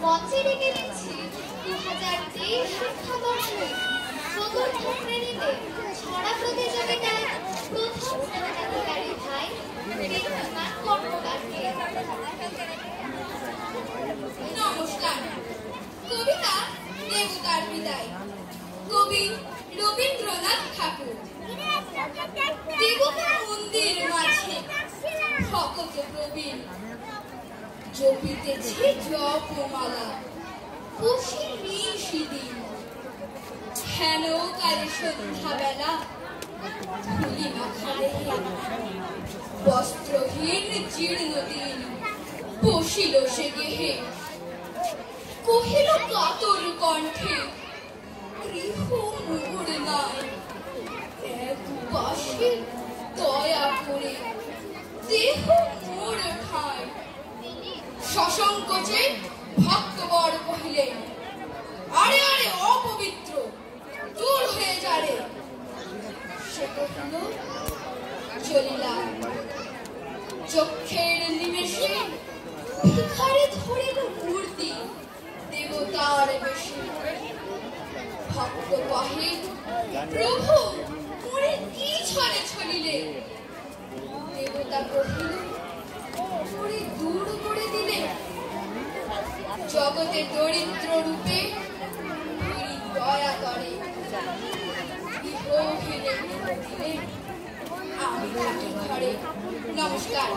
মঞ্চে গেছি 2023 শিক্ষাবর্ষে চতুর্থ শ্রেণীতে ছড়া প্রতিযোগিতায় প্রথম স্থানাধিকারী ভাই ঋদ্ধিমান কর্মকারকে। নমস্কার। কবিতা দেবতার বিদায়, কবি রবীন্দ্রনাথ ঠাকুর। দেবতার মন্দির মাঝে ভকত প্রবীণ জপিতেছে জপমালা, বসে নিশি দিন হেন কালে সন্ধ্যাবেলা ধুলি মাখা দেহে বস্ত্রহীন জীর্ণ দিন বসিল সে গেহে, কহিল কাতর কণ্ঠে গৃহ মোর নাই, এক পাশে দয়া করে দেহ মোর ঠাঁই। সসংকোচে ভক্তবর কহিলেন, আরে আরে অপবিত্র, দূর হয়ে যারে। সে কহিল, চলিলাম। চক্ষের নিমেষে ভিখারি ধরিল মূর্তি দেবতার বেশে। ভক্ত কহে, প্রভু মোরে কি ছলে ছলিলে? দেবতা কহিল, মোরে দূর করে দিলে। জগতে দরিদ্র রূপে দয়া করে, দিলে আমি থাকি ঘরে। নমস্কার।